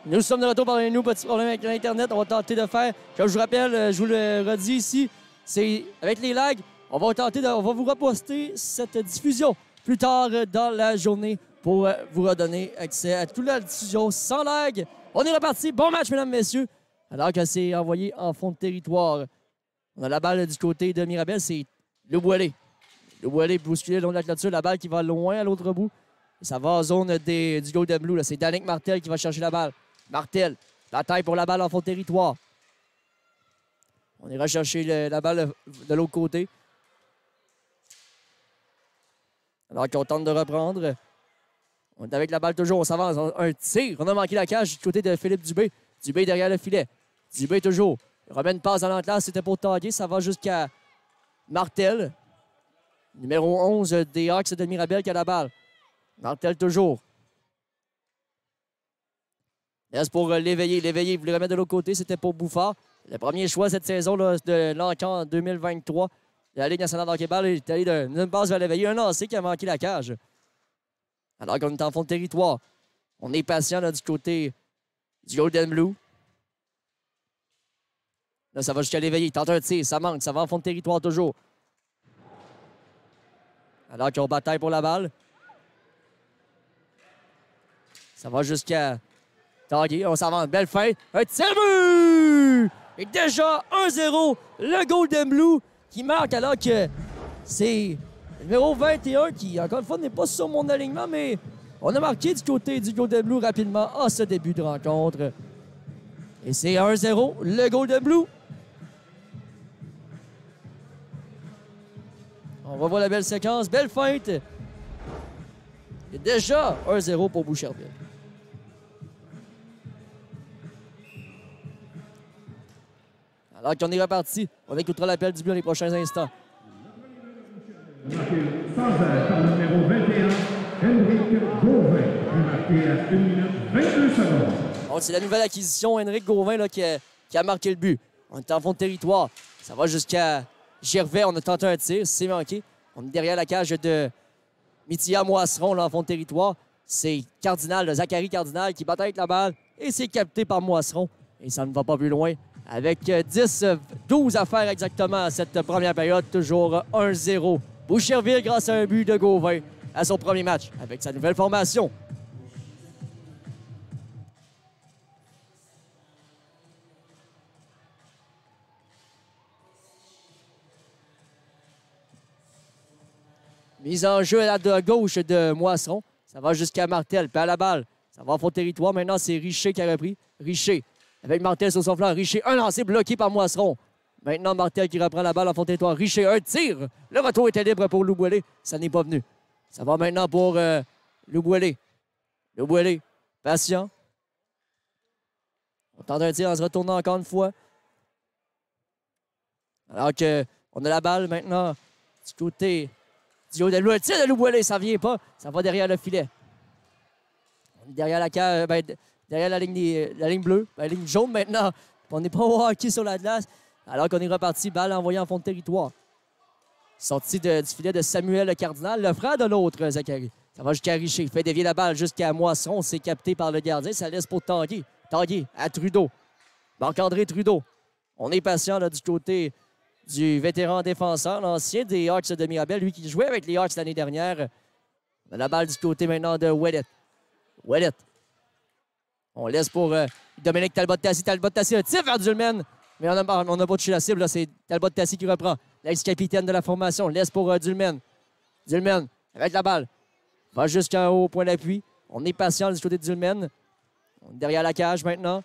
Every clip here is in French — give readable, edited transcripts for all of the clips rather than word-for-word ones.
Nous sommes de retour parmi nous. Petit problème avec l'Internet. On va tenter de faire, comme je vous rappelle, je vous le redis ici, c'est avec les lags. On va vous reposter cette diffusion plus tard dans la journée pour vous redonner accès à toute la diffusion sans lag. On est reparti. Bon match, mesdames, messieurs. Alors que c'est envoyé en fond de territoire. On a la balle du côté de Mirabel. C'est Le Boilé. Le Boilé bousculé le long de la clôture. La balle qui va loin à l'autre bout. Et ça va en zone du Golden Blue. C'est Danick Martel qui va chercher la balle. Martel, la taille pour la balle en fond de territoire. On ira chercher la balle de l'autre côté. Alors qu'on tente de reprendre. On est avec la balle toujours. On s'avance. Un tir. On a manqué la cage du côté de Philippe Dubé. Dubé derrière le filet. Dubé toujours. Il remet une passe dans l'enclasse. C'était pour taguer. Ça va jusqu'à Martel. Numéro 11 des Hawks de Mirabel qui a la balle. Martel toujours. Laisse pour l'éveiller. L'éveiller, il voulait remettre de l'autre côté. C'était pour Bouffard. Le premier choix cette saison là, de l'encan 2023 de la Ligue nationale d'hockey-ball. Il est allé d'une passe vers l'éveiller. Un lancé qui a manqué la cage. Alors qu'on est en fond de territoire. On est patient là, du côté du Golden Blue. Là, ça va jusqu'à l'éveiller. Il tente un tir. Ça manque. Ça va en fond de territoire toujours. Alors qu'on bataille pour la balle. Ça va jusqu'à Tanguy. On s'avance. Belle fin. Un tir but! Et déjà 1-0. Le Golden Blue qui marque alors que c'est le numéro 21 qui, encore une fois, n'est pas sur mon alignement, mais on a marqué du côté du Golden Blue rapidement à ce début de rencontre. Et c'est 1-0. Le Golden Blue. On revoit la belle séquence. Belle feinte. Et déjà 1-0 pour Boucherville. Alors qu'on est reparti, on écoutera l'appel du but dans les prochains instants. Sans arrêt par le numéro 21, Henrik Gauvin, marqué à 1 minute 22 secondes. Donc, c'est la nouvelle acquisition, Henrik Gauvin, là, qui a marqué le but. On est en fond de territoire. Ça va jusqu'à Gervais. On a tenté un tir, c'est manqué. On est derrière la cage de Mithia Moisseron, là, en fond de territoire. C'est Cardinal, Zachary Cardinal, qui bataille avec la balle et c'est capté par Moisseron. Et ça ne va pas plus loin. Avec 10-12 à faire exactement à cette première période. Toujours 1-0. Boucherville grâce à un but de Gauvin à son premier match avec sa nouvelle formation. Mise en jeu à la gauche de Moisseron. Ça va jusqu'à Martel. Puis à la balle. Ça va en fond de territoire. Maintenant, c'est Richer qui a repris. Richer. Avec Martel sur son flanc. Richer, un lancé bloqué par Moisseron. Maintenant, Martel qui reprend la balle en fond de territoire. Richer, un tir. Le retour était libre pour Louboilé. Ça n'est pas venu. Ça va maintenant pour Louboilé. Louboilé, patient. On tente un tir en se retournant encore une fois. Alors qu'on a la balle maintenant du côté du haut de l'eau. Le tir de Louboilé, ça ne vient pas. Ça va derrière le filet. On est derrière la cage. Derrière la ligne bleue, la ligne jaune maintenant. On n'est pas au hockey sur la glace. Alors qu'on est reparti, balle envoyée en fond de territoire. Sortie du filet de Samuel Cardinal, le frère de l'autre, Zachary. Ça va jusqu'à Richer. Il fait dévier la balle jusqu'à Moisseron. C'est capté par le gardien. Ça laisse pour Tanguy. Tanguy à Trudeau. Marc-André Trudeau. On est patient là, du côté du vétéran défenseur, l'ancien des Hawks de Mirabel, lui qui jouait avec les Hawks l'année dernière. On a la balle du côté maintenant de Ouellet. Ouellet. On laisse pour Dominique Talbot-Tassi. Talbot-Tassi, un tir vers Dulmen. Mais on n'a pas touché la cible. C'est Talbot-Tassi qui reprend. L'ex-capitaine de la formation. On laisse pour Dulmen. Dulmen avec la balle. Va jusqu'en haut au point d'appui. On est patient du côté de Dulmen. On est derrière la cage maintenant.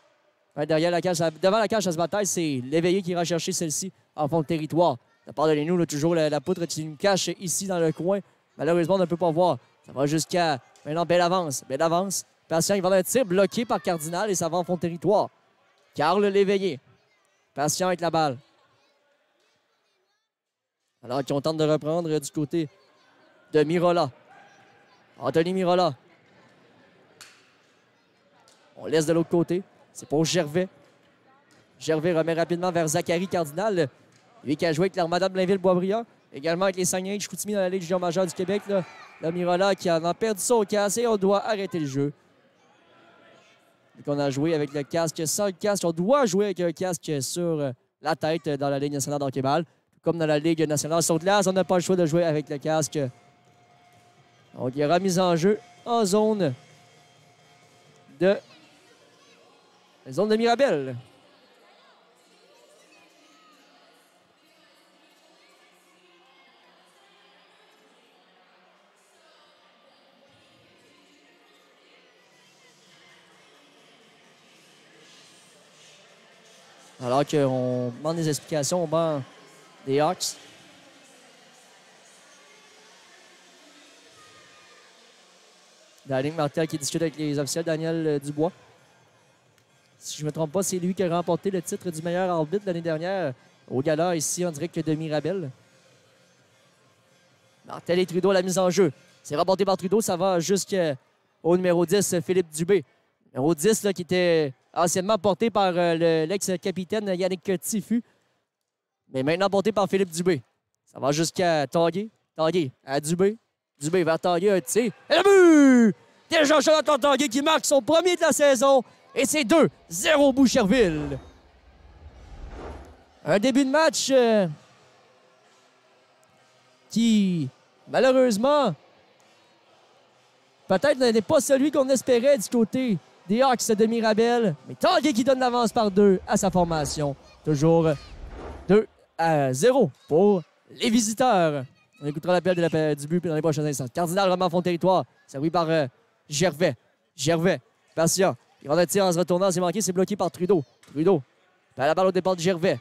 Derrière la cage, devant la cage, ça se bataille. C'est l'éveillé qui ira chercher celle-ci en fond de territoire. Pardonnez-nous, là, toujours la poutre qui nous cache ici dans le coin. Malheureusement, on ne peut pas voir. Ça va jusqu'à maintenant. Belle avance. Belle avance. Patient, il va un tir bloqué par Cardinal et ça va en fond de territoire. Carl Léveillé. Patient avec la balle. Alors qu'on tente de reprendre du côté de Mirola. Anthony Mirola. On laisse de l'autre côté. C'est pour Gervais. Gervais remet rapidement vers Zachary Cardinal. Lui qui a joué avec l'Armada de Blainville-Boisbriand. Également avec les Saguenay de Chicoutimi dans la Ligue junior majeure du Québec. Là, Mirola qui en a perdu son casse et on doit arrêter le jeu. qu'on a joué avec le casque. Sans le casque, on doit jouer avec un casque sur la tête dans la Ligue nationale d'hockey-ball. Comme dans la Ligue nationale sur glace, on n'a pas le choix de jouer avec le casque. Donc, il y aura mise en jeu en zone de Mirabel. Alors qu'on demande des explications au banc des Hawks. Daniel Martel qui discute avec les officiels, Daniel Dubois. Si je ne me trompe pas, c'est lui qui a remporté le titre du meilleur arbitre l'année dernière au gala ici en direct de Mirabel. Martel et Trudeau, la mise en jeu. C'est remporté par Trudeau, ça va jusqu'au numéro 10, Philippe Dubé. Numéro 10 là, qui était anciennement porté par l'ex-capitaine Yannick Tiffu, mais maintenant porté par Philippe Dubé. Ça va jusqu'à Tanguay. Tanguay à Dubé. Dubé vers Tanguay, un tir. Et le but! Déjà Jonathan Tanguay qui marque son premier de la saison. Et c'est 2-0 Boucherville. Un début de match qui, malheureusement, peut-être n'est pas celui qu'on espérait du côté des Hawks de Mirabel. Mais Tanguay qui donne l'avance par 2 à sa formation. Toujours 2-0 pour les visiteurs. On écoutera l'appel du but dans les prochains instants. Cardinal remet en fond de territoire. Servi par Gervais. Gervais. Patient. Il va un tir en se retournant. C'est manqué. C'est bloqué par Trudeau. Trudeau. La balle au départ de Gervais.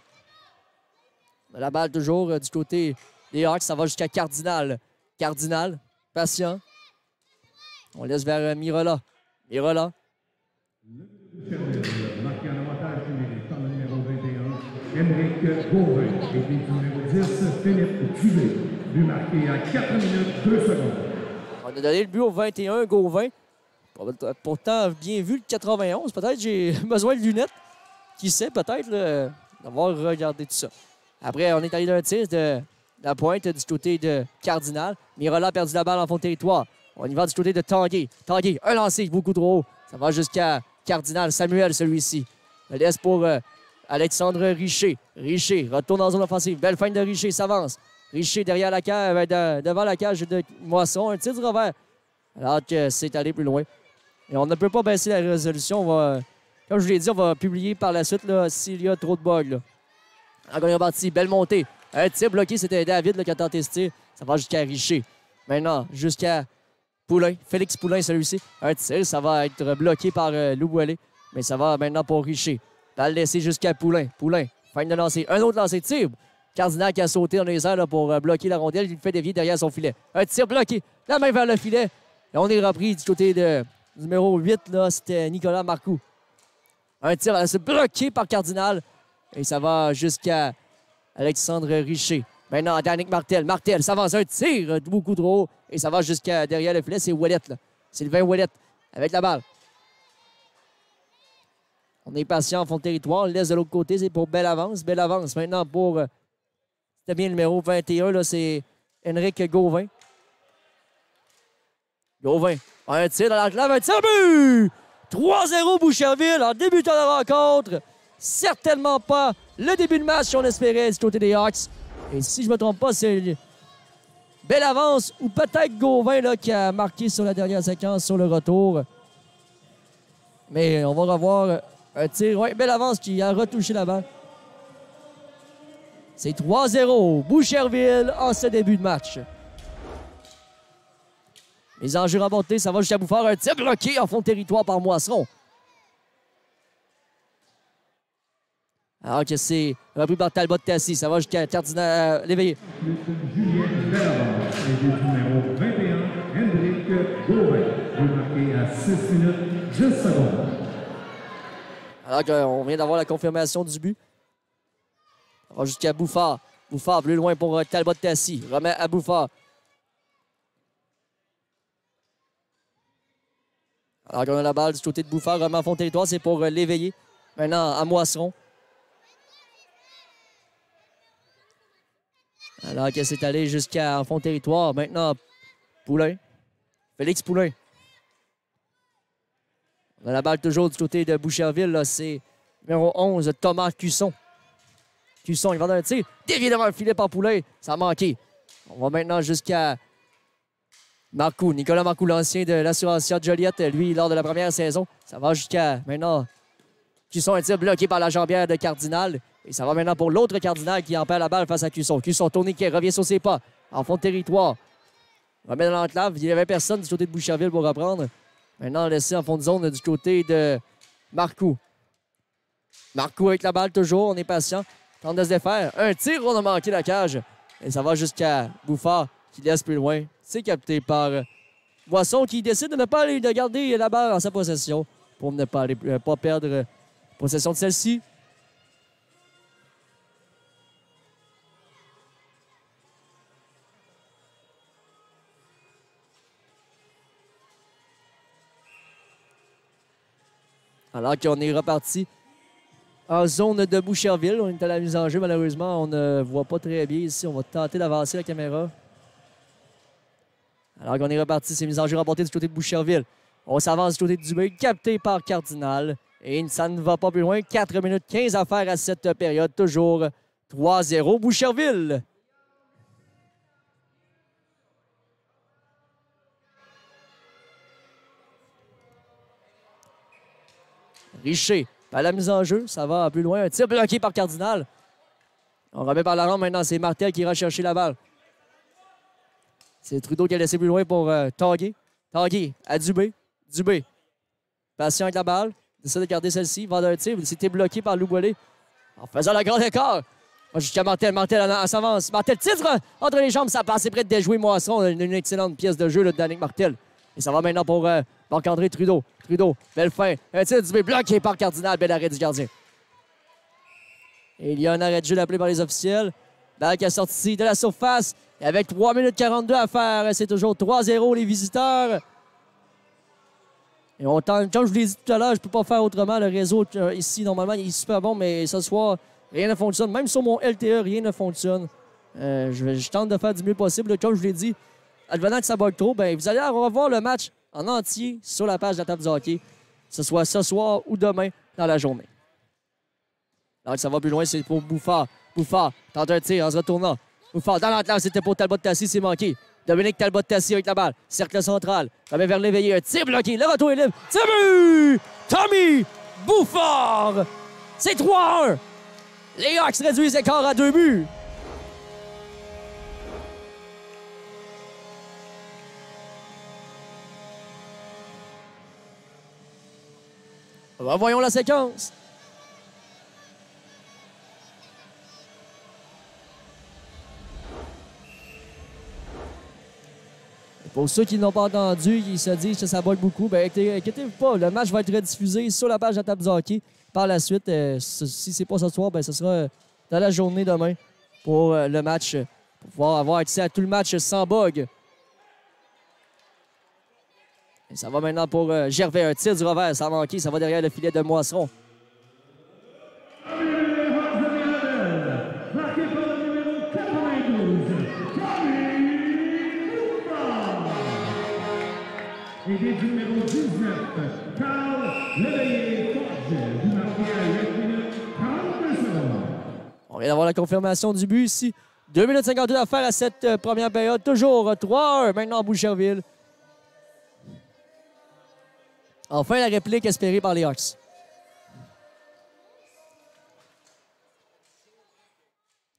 La balle toujours du côté des Hawks. Ça va jusqu'à Cardinal. Cardinal. Patient. On laisse vers Mirola. Mirola. Marqué en avantage numérique par le numéro 21, Émeric Gauvin. Et du numéro 10, Philippe Dubé. But marqué à 4 minutes 2 secondes. On a donné le but au 21, Gauvin. Pourtant, bien vu le 91. Peut-être j'ai besoin de lunettes. Qui sait, peut-être, d'avoir regardé tout ça. Après, on est allé d'un tir de la pointe du côté de Cardinal. Mirola a perdu la balle en fond de territoire. On y va du côté de Tanguay. Tanguay, un lancé beaucoup trop haut. Ça va jusqu'à Cardinal. Samuel, celui-ci. Le laisse pour Alexandre Richer. Richer retourne en zone offensive. Belle feinte de Richer, s'avance. Richer derrière la cage, devant la cage de Moisson. Un tir du revers. Alors que c'est allé plus loin. Et on ne peut pas baisser la résolution. Comme je vous l'ai dit, on va publier par la suite s'il y a trop de bugs. Là. Encore une partie. Belle montée. Un tir bloqué, c'était David qui a tenté ce tir. Ça va jusqu'à Richer. Maintenant, jusqu'à Poulain. Félix Poulain, celui-ci. Un tir, ça va être bloqué par Lou Boilé. Mais ça va maintenant pour Richer. Balle laissée jusqu'à Poulain. Poulain, fin de lancer. Un autre lancer de tir. Cardinal qui a sauté dans les airs là, pour bloquer la rondelle. Il fait dévier derrière son filet. Un tir bloqué. La main vers le filet. Et on est repris du côté de numéro 8. C'était Nicolas Marcoux. Un tir bloqué par Cardinal. Et ça va jusqu'à Alexandre Richer. Maintenant, Danick Martel. Martel s'avance. Un tir beaucoup trop haut. Et ça va jusqu'à derrière le filet. C'est Ouellette. Sylvain Ouellette avec la balle. On est patient en fond de territoire. On le laisse de l'autre côté. C'est pour Belle Avance. Belle Avance maintenant pour... C'était bien le numéro 21. Là, c'est Émeric Gauvin. Gauvin. Un tir dans l'enclave. Un tir but! 3-0 Boucherville en débutant la rencontre. Certainement pas le début de match qu'on espérait du côté des Hawks. Et si je ne me trompe pas, c'est une belle avance ou peut-être Gauvin là, qui a marqué sur la dernière séquence sur le retour. Mais on va revoir un tir. Oui, belle avance qui a retouché la balle. C'est 3-0 Boucherville en ce début de match. Les enjeux remportés, ça va jusqu'à Bouffard. Un tir bloqué en fond de territoire par Moisson. Alors que c'est repris par Talbot Tassi. Ça va jusqu'à Cardinal Léveillé. Julien Bellavance et du numéro 21, Émeric Gauvin. But marqué à 6 minutes 10 secondes. Alors qu'on vient d'avoir la confirmation du but. Ça va jusqu'à Bouffard. Bouffard plus loin pour Talbot Tassi. Remet à Bouffard. Alors qu'on a la balle du côté de Bouffard. Remet en fond de territoire. C'est pour Léveillé. Maintenant à Moisson. Alors que c'est allé jusqu'à fond de territoire. Maintenant, Poulain. Félix Poulain. On a la balle toujours du côté de Boucherville. C'est numéro 11, Thomas Cusson. Cusson, il va dans un tir. Dévié devant le filet par Poulet. Ça a manqué. On va maintenant jusqu'à Marcoux. Nicolas Marcoux, l'ancien de l'assurance Joliette, lui, lors de la première saison. Ça va jusqu'à maintenant. Cusson, un tir bloqué par la jambière de Cardinal. Et ça va maintenant pour l'autre Cardinal qui en perd la balle face à Cusson. Cusson, tourniquet, revient sur ses pas. En fond de territoire. Remet dans l'enclave. Il n'y avait personne du côté de Boucherville pour reprendre. Maintenant, laissé en fond de zone du côté de Marcoux. Marcoux avec la balle toujours. On est patient. Tente de se défaire. Un tir, on a manqué la cage. Et ça va jusqu'à Bouffard qui laisse plus loin. C'est capté par Boisson qui décide de ne pas aller de garder la balle en sa possession pour ne pas, pas perdre possession de celle-ci. Alors qu'on est reparti en zone de Boucherville. On est à la mise en jeu, malheureusement. On ne voit pas très bien ici. On va tenter d'avancer la caméra. Alors qu'on est reparti, c'est mise en jeu remportée du côté de Boucherville. On s'avance du côté du Dubé, capté par Cardinal. Et ça ne va pas plus loin. 4 minutes 15 à faire à cette période. Toujours 3-0 Boucherville. Richer, à la mise en jeu, ça va plus loin. Un tir bloqué par Cardinal. On remet par la rampe maintenant, c'est Martel qui ira chercher la balle. C'est Trudeau qui a laissé plus loin pour Tanguay. Tanguay à Dubé. Dubé, patient avec la balle. Essaie de garder celle-ci. Va d'un tir. C'était bloqué par Louboilé. En faisant le grand écart. Jusqu'à Martel. Martel s'avance. Martel titre entre les jambes. Ça passe. C'est prêt de déjouer Moisson. Une excellente pièce de jeu là, de Danick Martel. Et ça va maintenant pour Marc-André Trudeau. Trudeau, belle fin. Un tir du bloqué par Cardinal. Bel arrêt du gardien. Et il y a un arrêt de jeu appelé par les officiels. Balle qui a sorti de la surface. Et avec 3 minutes 42 à faire, c'est toujours 3-0 les visiteurs. Et on tente, comme je vous l'ai dit tout à l'heure, je ne peux pas faire autrement. Le réseau ici, normalement, il est super bon, mais ce soir, rien ne fonctionne. Même sur mon LTE, rien ne fonctionne. Je tente de faire du mieux possible. Comme je vous l'ai dit, advenant que ça bug trop, ben, vous allez revoir le match en entier sur la page de la table du hockey, que ce soit ce soir ou demain dans la journée. Alors que ça va plus loin, c'est pour Bouffard. Bouffard tente un tir en se retournant. Bouffard dans l'enclave, c'était pour Talbot-Tassi, c'est manqué. Dominique Talbot-Tassi avec la balle. Cercle central. Remet vers l'éveillé. Un tir bloqué. Le retour est libre. C'est but! Tommy Bouffard! C'est 3-1. Les Hawks réduisent l'écart à 2 buts. Revoyons la séquence. Pour ceux qui n'ont pas entendu, qui se disent que ça bug beaucoup, bien, inquiétez-vous pas, le match va être rediffusé sur la page de la table du hockey. Par la suite, si ce n'est pas ce soir, bien, ce sera dans la journée demain pour le match, pour pouvoir avoir accès à tout le match sans bug. Et ça va maintenant pour Gervais, un tir du revers, ça a manqué, ça va derrière le filet de Moisson. Et des numéro 19, Carl Léveillé-Forge, du marqué à 8 minutes 32 secondes. On vient d'avoir la confirmation du but ici. 2 minutes 52 à faire à cette première période. Toujours 3-1 maintenant à Boucherville. Enfin, la réplique espérée par les Hawks.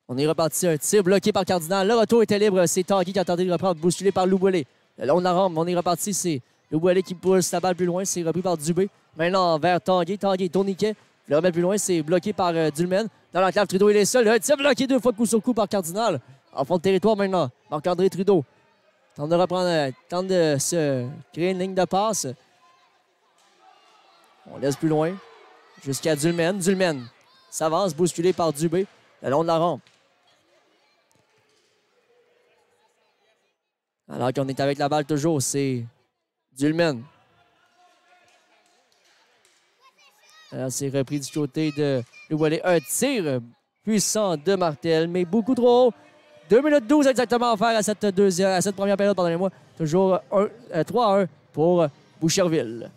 On est reparti. Un tir bloqué par Cardinal. Le retour était libre. C'est Tanguy qui a tenté de reprendre, bousculé par Louboilé. Le long de la rampe, on est reparti. C'est Louboilé qui pousse sa balle plus loin. C'est repris par Dubé. Maintenant, vers Tanguy. Tanguy, tourniquet. Le remet plus loin. C'est bloqué par Dulmen. Dans l'enclave, Trudeau, il est seul. Un tir bloqué 2 fois coup sur coup par Cardinal. En fond de territoire maintenant. Marc-André Trudeau. Tente de reprendre, tente de se créer une ligne de passe. On laisse plus loin. Jusqu'à Dulmen. Dulmen s'avance, bousculé par Dubé. Le long de la rampe. Alors qu'on est avec la balle toujours, c'est Dulmen. Alors c'est repris du côté de Louboilé. Un tir puissant de Martel, mais beaucoup trop haut. 2 minutes 12 exactement à faire à cette première période, pardonnez-moi. Toujours 3-1 pour Boucherville.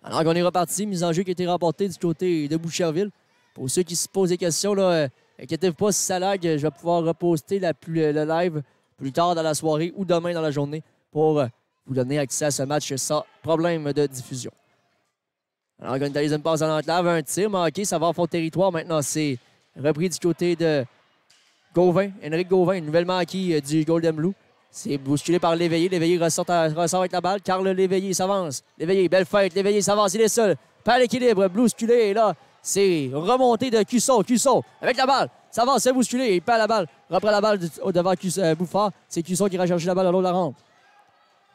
Alors qu'on est reparti, mise en jeu qui a été remportée du côté de Boucherville. Pour ceux qui se posent des questions, là, inquiétez-vous pas si ça lag, je vais pouvoir reposter le live plus tard dans la soirée ou demain dans la journée pour vous donner accès à ce match sans problème de diffusion. Alors, on a une passe en enclave, un tir manqué, ça va en fond de territoire. Maintenant, c'est repris du côté de Gauvin, Henrik Gauvin, nouvellement acquis du Golden Blue. C'est bousculé par Léveillé. Léveillé ressort avec la balle. Carl Léveillé s'avance. Léveillé, belle fête. Léveillé s'avance, il est seul. Pas l'équilibre, bousculé. Et là, c'est remonté de Cusson. Cusson avec la balle. S'avance, c'est bousculé. Il perd la balle. Reprend la balle devant Bouffard. C'est Cusson qui ira chercher la balle à l'autre de la rampe.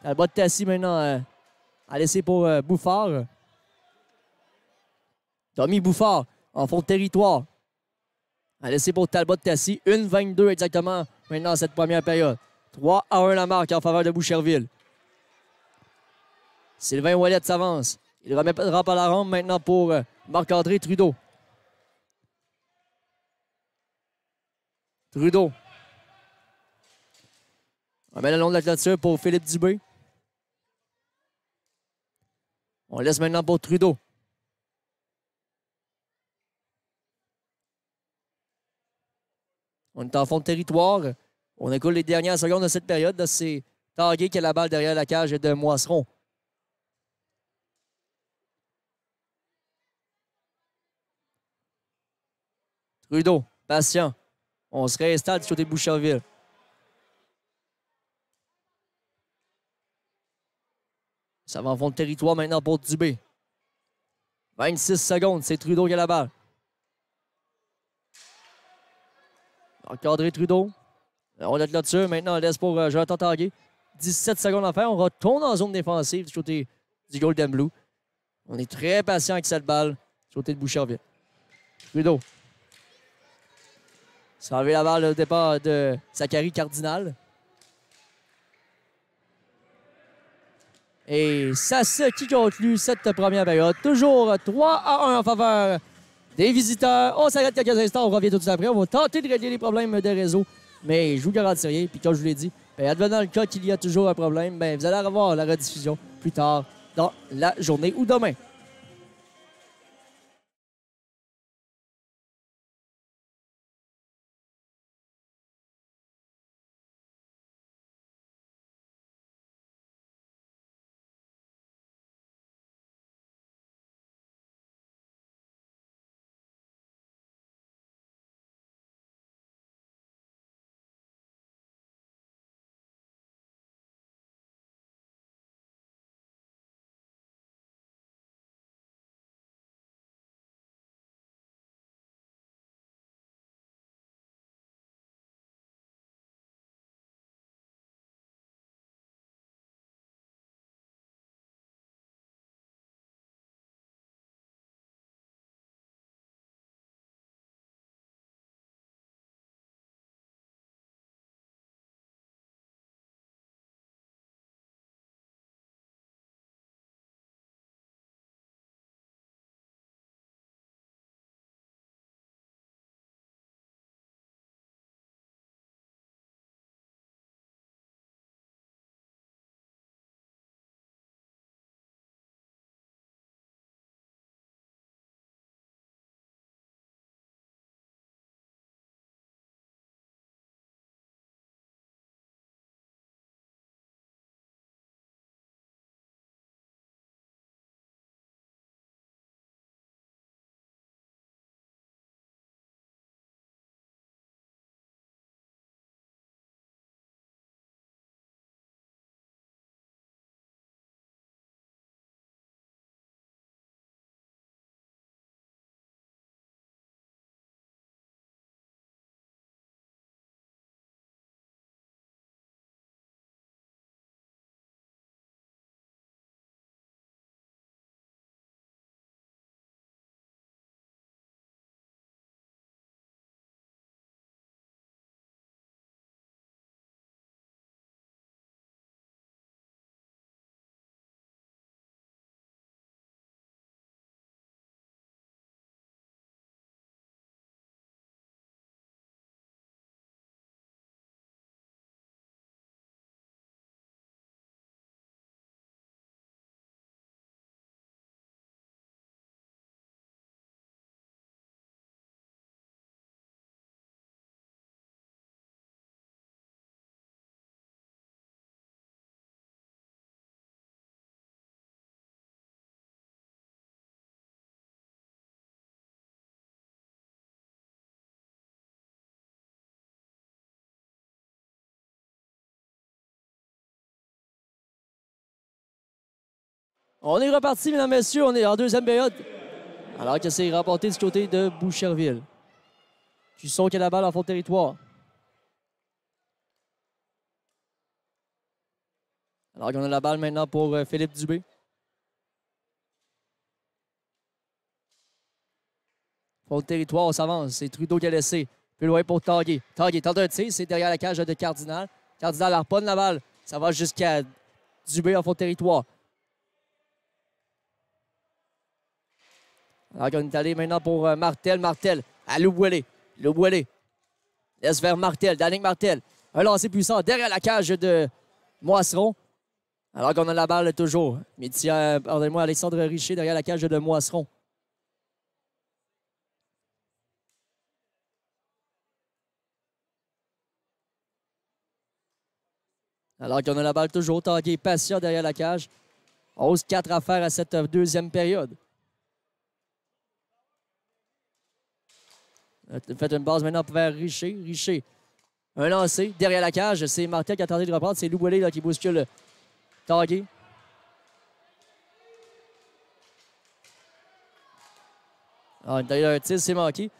Talbot Tassi maintenant à laisser pour Bouffard. Tommy Bouffard en fond de territoire. À laisser pour Talbot Tassi. 1-22 exactement maintenant cette première période. 3-1 la marque en faveur de Boucherville. Sylvain Ouellet s'avance. Il remet rampe à la rampe maintenant pour Marc-André Trudeau. Trudeau. On met le long de la clôture pour Philippe Dubé. On laisse maintenant pour Trudeau. On est en fond de territoire. On écoule les dernières secondes de cette période. C'est Tanguay qui a la balle derrière la cage de Moisseron. Trudeau, patient. On se réinstalle du côté de Boucherville. Ça va en fond de territoire maintenant pour Dubé. 26 secondes, c'est Trudeau qui a la balle. Encadré Trudeau. On a de clôture. Maintenant, on laisse pour Jonathan Tanguay. 17 secondes à faire. On retourne en zone défensive du côté du Golden Blue. On est très patient avec cette balle du côté de Boucherville. Trudeau. Ça a enlevé la balle au départ de Zachary Cardinal. Et ça se qui conclut cette première période. Toujours 3-1 en faveur des visiteurs. On s'arrête quelques instants, on revient tout de suite après. On va tenter de régler les problèmes de réseau, mais je vous garantis rien. Puis comme je vous l'ai dit, advenant le cas qu'il y a toujours un problème, vous allez revoir la rediffusion plus tard dans la journée ou demain. On est reparti, mesdames et messieurs. On est en deuxième période. Alors que c'est remporté du côté de Boucherville. Cusson qui a la balle en fond de territoire. Alors qu'on a la balle maintenant pour Philippe Dubé. Fond de territoire, on s'avance. C'est Trudeau qui a laissé. Plus loin pour Tanguay. Tanguay tente un tir, c'est derrière la cage de Cardinal. Cardinal harponne la balle. Ça va jusqu'à Dubé en fond de territoire. Alors qu'on est allé maintenant pour Martel. Martel à Loubouelé. Loubouelé laisse vers Martel. Danick Martel. Un lancer puissant derrière la cage de Moisseron. Alors qu'on a la balle toujours. Pardonnez-moi, Alexandre Richer derrière la cage de Moisseron. Alors qu'on a la balle toujours. Tanguay patient derrière la cage. 11-4 à faire à cette deuxième période. Faites une base maintenant vers Richer. Richer. Un lancé derrière la cage. C'est Martel qui a tenté de reprendre. C'est Loubouelé qui bouscule Tanguay. Alors, un tir, c'est manqué.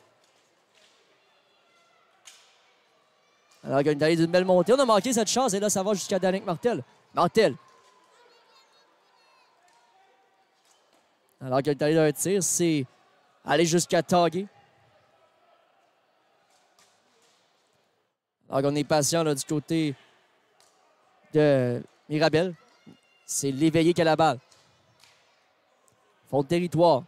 Alors, il y a une belle montée. On a manqué cette chance et là, ça va jusqu'à Danick Martel. Martel. Alors, il y a un tir, c'est aller jusqu'à Tanguay. Alors, on est patient là, du côté de Mirabel. C'est l'éveillé qui a la balle. Fond de territoire.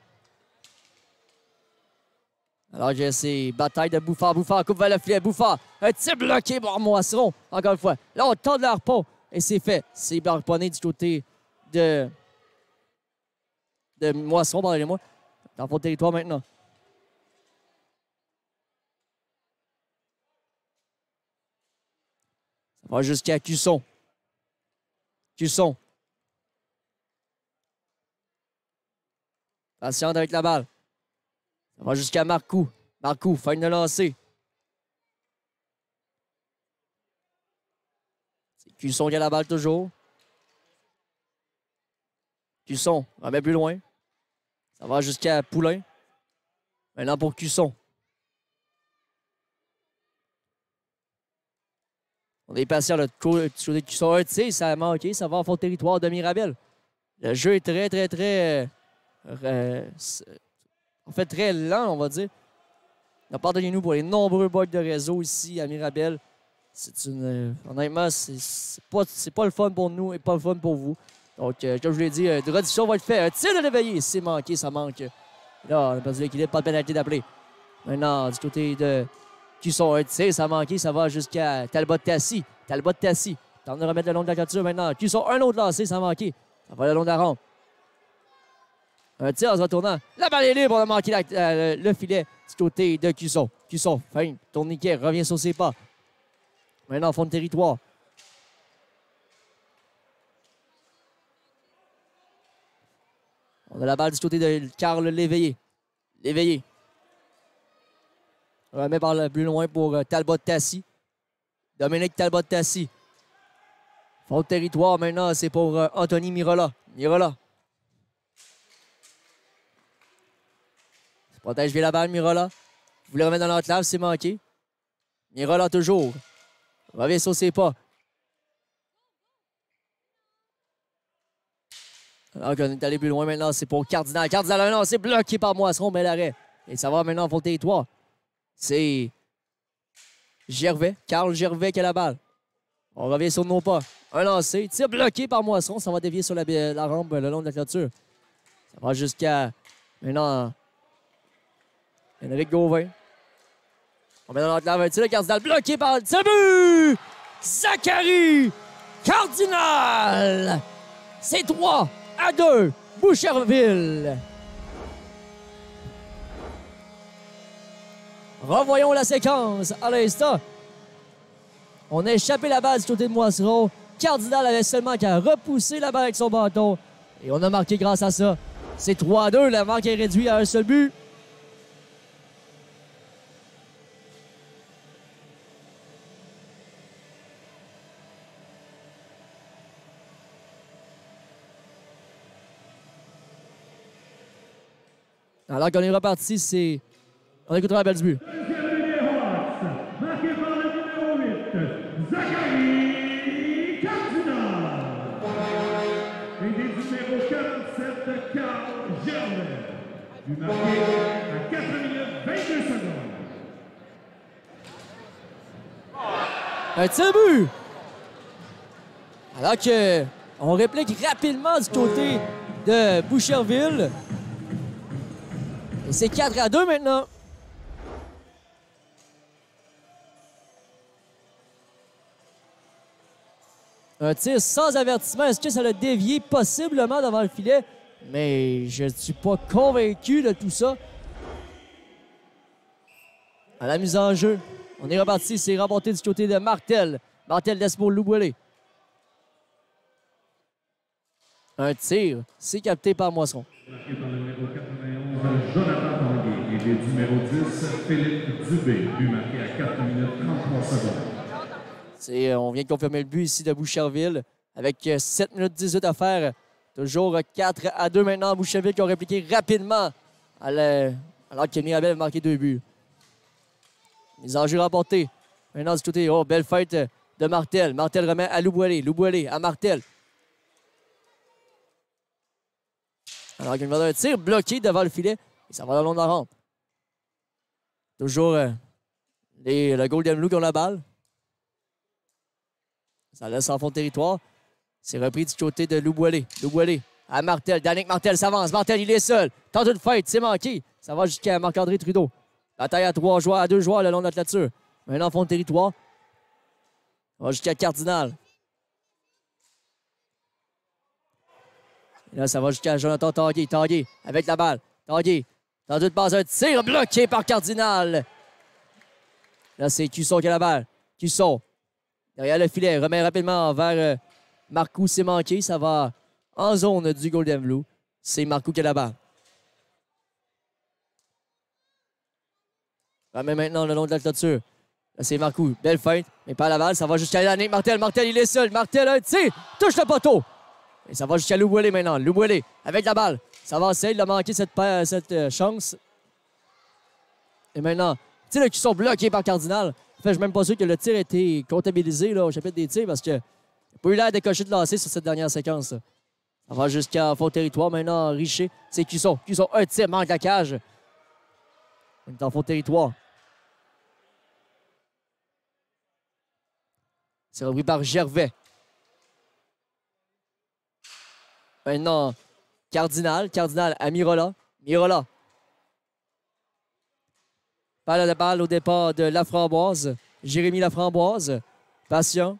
Alors que c'est bataille de Bouffard. Bouffard coupe vers le filet. Bouffard, un tir bloqué par Moisseron. Encore une fois. Là, on tente le harpon. Et c'est fait. C'est harponné du côté de Moisseron, pardonnez-moi. Dans fond de territoire maintenant. Ça va jusqu'à Cusson. Cusson. Patient avec la balle. Ça va jusqu'à Marcoux. Marcoux, fin de lancer. C'est Cusson qui a la balle toujours. Cusson remet plus loin. Ça va jusqu'à Poulain. Maintenant pour Cusson. On est patient là, sur des Cusson. Un tir, ça a manqué. Ça va en fond de territoire de Mirabel. Le jeu est très, très, très... en fait, très lent, on va dire. Pardonnez-nous pour les nombreux bugs de réseau ici à Mirabel. C'est une... honnêtement, c'est pas le fun pour nous et pas le fun pour vous. Donc, comme je vous l'ai dit, de reddition va être fait. Un tir de l'éveillé, c'est manqué, ça manque. Là, on a perdu l'équilibre, pas de pénalité d'appeler. Maintenant, du côté de Cusson, un tir, ça a manqué, ça va jusqu'à Talbot-Tassi. Talbot-Tassi. Tente de remettre le long de la clôture maintenant. Cusson, un autre lancé, ça a manqué. Ça va le long de la rampe. Un tir en se retournant. La balle est libre, on a manqué le filet du côté de Cusson. Cusson, fin, tourniquet, revient sur ses pas. Maintenant, fond de territoire. On a la balle du côté de Carl Léveillé. Léveillé. On remet par le plus loin pour Talbot-Tassi. Dominique Talbot-Tassi. Fond de territoire maintenant, c'est pour Anthony Mirola. Mirola. Protège bien la balle, Mirola. Vous voulez remettre dans l'enclave, c'est manqué. Mirola toujours. Revient sur ses pas. Alors qu'on est allé plus loin maintenant, c'est pour Cardinal. Cardinal, non, c'est bloqué par Moisseron, mais l'arrêt. Et ça va maintenant en fond de territoire. C'est Gervais, Carl Gervais qui a la balle. On revient sur nos pas. Un lancé, tir bloqué par Moisseron. Ça va dévier sur la rampe le long de la clôture. Ça va jusqu'à maintenant Henrik Gauvin. On met dans l'enclave un tir de Cardinal bloqué par le but! Zachary Cardinal! C'est 3-2, Boucherville. Revoyons la séquence à l'instant. On a échappé la balle du côté de Moisseron. Cardinal avait seulement qu'à repousser la balle avec son bâton. Et on a marqué grâce à ça. C'est 3-2, la marque est réduite à un seul but. Alors qu'on est reparti, c'est... On écoutera la belle du but. Deuxième but des Hawks, marqué par le numéro 8, Zachary Cardinal. Et des numéros 47, Carl Gervais. But marqué à 4 minutes 22 secondes. Un tir but! Alors qu'on réplique rapidement du côté de Boucherville. Et c'est 4-2 maintenant. Un tir sans avertissement. Est-ce que ça l'a dévié possiblement devant le filet? Mais je ne suis pas convaincu de tout ça. À la mise en jeu, on est reparti. C'est remporté du côté de Martel. Martel laisse pour Louboulé. Un tir, c'est capté par Moisson. Marqué par le numéro 91, Jonathan Tanguay. Et du numéro 10, Philippe Dubé. But marqué à 4 minutes 33 secondes. On vient de confirmer le but ici de Boucherville avec 7 minutes 18 à faire. Toujours 4-2 maintenant. Boucherville qui ont répliqué rapidement alors que Mirabel a marqué 2 buts. Les enjeux remportés. Maintenant du côté, oh, belle fête de Martel. Martel remet à Louboulé. Louboulé à Martel. Alors qu'il va un tir bloqué devant le filet. Et ça va dans le long de la rampe. Toujours le Golden Blue qui ont la balle. Ça laisse en fond de territoire. C'est repris du côté de Louboulé. Louboulé à Martel. Danick Martel s'avance. Martel, il est seul. Tente une fête, c'est manqué. Ça va jusqu'à Marc-André Trudeau. Bataille à 3 joueurs, à 2 joueurs le long de la clôture. Maintenant en fond de territoire. Ça va jusqu'à Cardinal. Et là, ça va jusqu'à Jonathan Tanguay. Tanguay avec la balle. Tanguay. Dans une passe, un tir bloqué par Cardinal. Là, c'est Cusson qui a la balle. Cusson. Derrière le filet. Remet rapidement vers Marcoux. C'est manqué. Ça va en zone du Golden Blue. C'est Marcoux qui a la balle. Remet maintenant le long de la clôture. Là, c'est Marcoux. Belle feinte, mais pas la balle. Ça va jusqu'à Yannick Martel. Martel, il est seul. Martel, un tir. Touche le poteau. Et ça va jusqu'à Louboulé maintenant. Louboulé avec la balle. Ça va essayer de manquer cette chance. Et maintenant, tu sais, qui sont bloqués par Cardinal. En fait, je suis même pas sûr que le tir ait été comptabilisé là, au chapitre des tirs parce qu'il n'a pas eu l'air de cocher de lancer sur cette dernière séquence. Ça va jusqu'à fond territoire. Maintenant, Richer, c'est Cusson. Cusson, un tir, manque la cage. On est en fond territoire. C'est repris par Gervais. Maintenant, Cardinal. Cardinal à Mirola. Mirola. Balle de balle au départ de Laframboise. Jérémy Laframboise. Patient.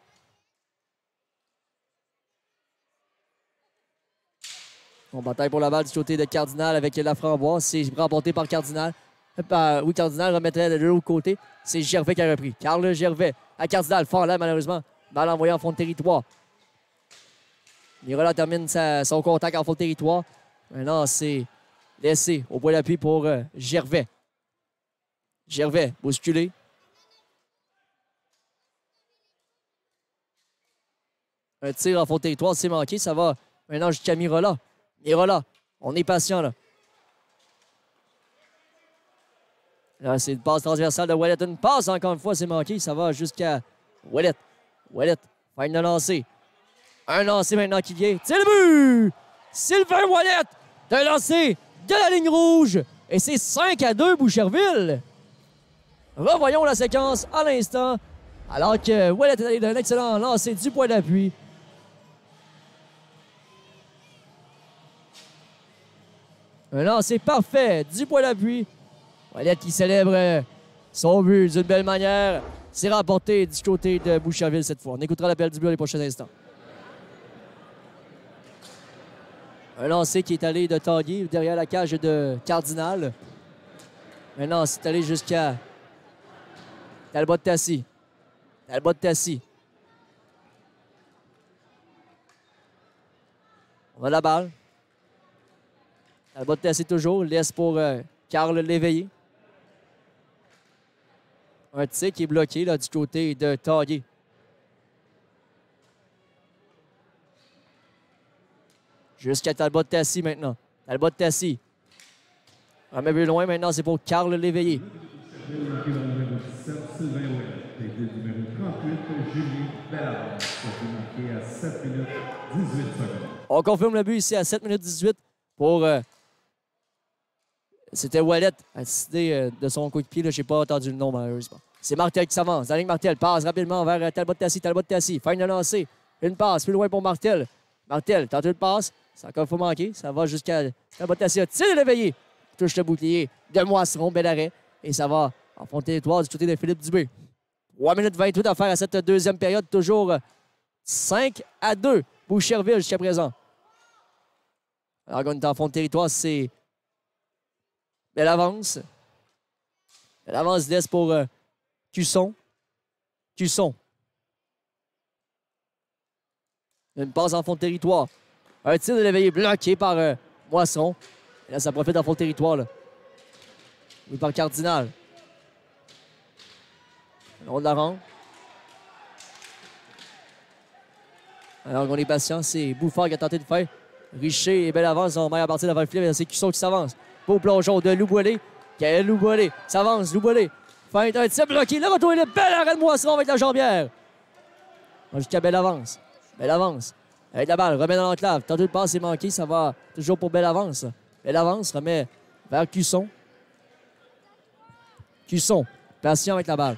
On bataille pour la balle du côté de Cardinal avec Laframboise. C'est remporté par Cardinal. Oui, Cardinal remettrait de l'autre côté. C'est Gervais qui a repris. Carl Gervais à Cardinal. Fort là, malheureusement. Balle envoyée en fond de territoire. Mirola termine son contact en fond de territoire. Maintenant, c'est laissé au point d'appui pour Gervais. Gervais, bousculé. Un tir en fond de territoire, c'est manqué. Ça va maintenant jusqu'à Mirola. Mirola, on est patient là. Là, c'est une passe transversale de Ouellet. Une passe, encore une fois, c'est manqué. Ça va jusqu'à Ouellet. Ouellet, fin de lancer. Un lancer maintenant qui vient. C'est le but! Sylvain Ouellet de lancer de la ligne rouge. Et c'est 5-2 Boucherville. Revoyons la séquence à l'instant. Alors que Ouellet est allé d'un excellent lancer du point d'appui. Un lancer parfait du point d'appui. Ouellet qui célèbre son but d'une belle manière. C'est remporté du côté de Boucherville cette fois. On écoutera l'appel du but les prochains instants. Un lancer qui est allé de Tanguay derrière la cage de Cardinal. Maintenant, c'est allé jusqu'à Talbot-Tassi. Talbot-Tassi. On a la balle. Talbot-Tassi toujours. Laisse pour Carl Léveillé. Un tir qui est bloqué là, du côté de Tanguay. Jusqu'à Talbot-Tassi maintenant. Talbot-Tassi. Remet plus loin. Maintenant, c'est pour Carl Léveillé. Marqué par le numéro 17, Sylvain Ouellet. Et le numéro 38, Julien Bellavance. Ça fait marqué à 7 minutes 18 secondes. On confirme le but ici à 7 minutes 18 pour... C'était Ouellet, assisté de son coéquipier. Je n'ai pas entendu le nom, malheureusement. C'est Martel qui s'avance. La ligne Martel passe rapidement vers Talbot-Tassi. Talbot-Tassi, fin de lancer. Une passe plus loin pour Martel. Martel tente une passe. C'est encore faut manquer. Ça va jusqu'à Talbot-Tassi. Tire l'éveillé. Touche le bouclier de Moisseron. Bel arrêt. Et ça va en fond de territoire du côté de Philippe Dubé. 3 minutes 28 à faire à cette deuxième période. Toujours 5-2. Boucherville jusqu'à présent. Alors qu'on est en fond de territoire, c'est belle avance. Belle avance laisse pour Cusson. Cusson. Une passe en fond de territoire. Un tir de l'éveillé bloqué par Moisson. Et là, ça profite en fond de territoire. Là. Oui, par Cardinal. On la rend. Alors qu'on est patient, c'est Bouffard qui a tenté de faire. Richer et belle avance. On met à partir devant le filet, mais c'est Cusson qui s'avance. Beau plongeon de Louboilé. Gaël Louboilé s'avance. Louboilé. Feinte un tir bloqué. Le retour et le bel arrêt de Moisson avec la jambière. Jusqu'à belle avance. Belle avance. Avec la balle, remet dans l'enclave. Tente de passe, c'est manqué. Ça va toujours pour belle avance. Belle avance, remet vers Cusson. Cusson, patient avec la balle.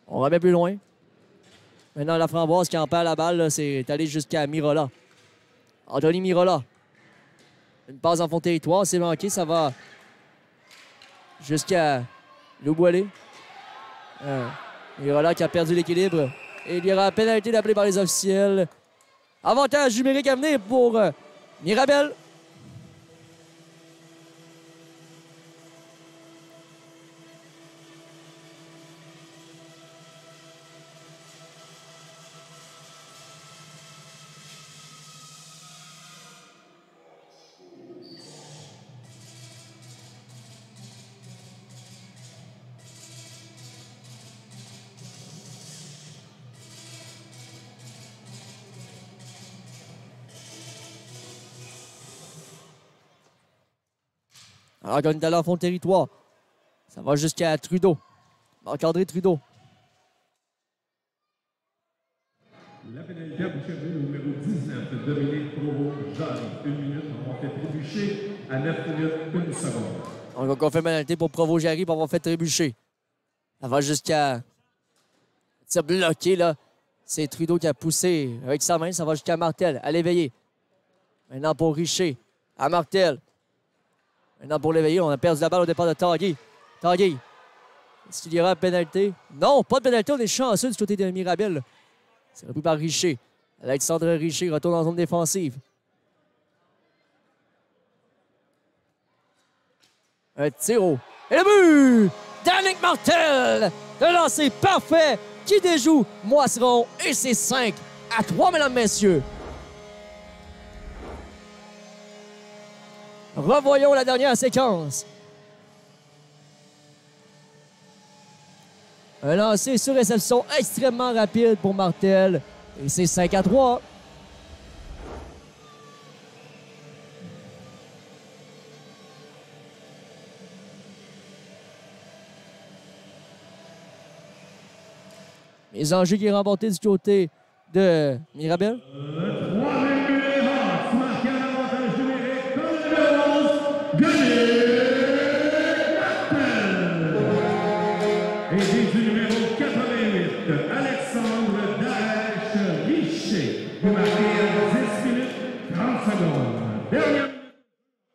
On remet plus loin. Maintenant, la Framboise qui en perd la balle, c'est allé jusqu'à Mirola. Anthony Mirola. Une passe en fond de territoire, c'est manqué. Ça va jusqu'à Louboilé. Mirola qui a perdu l'équilibre. Et il y aura pénalité appelée par les officiels. Avantage numérique à venir pour Mirabel. Alors qu'on est allé en fond de territoire. Ça va jusqu'à Trudeau. Marc-André Trudeau. La pénalité à Boucherville, au numéro 19, Dominique Provo-Jeanne. 1 minute, on va fait trébucher à 9 minutes, 1 seconde. Donc, on fait pénalité pour Provo-Jarry, pour avoir fait trébucher. Ça va jusqu'à... C'est bloqué, là. C'est Trudeau qui a poussé avec sa main. Ça va jusqu'à Martel, à l'éveiller. Maintenant pour Richer, à Martel. Maintenant pour l'éveiller, on a perdu la balle au départ de Tanguy. Tanguy. Est-ce qu'il y aura pénalité? Non, pas de pénalité. On est chanceux du côté de Mirabel. C'est repris par Richer. Alexandre Richer retourne en zone défensive. Un tir haut. Et le but! Danick Martel! Le lancer parfait qui déjoue Moisseron. Et c'est 5-3, mesdames, messieurs. Revoyons la dernière séquence. Un lancer sur réception extrêmement rapide pour Martel. Et c'est 5-3. Les enjeux qui est remporté du côté de Mirabel.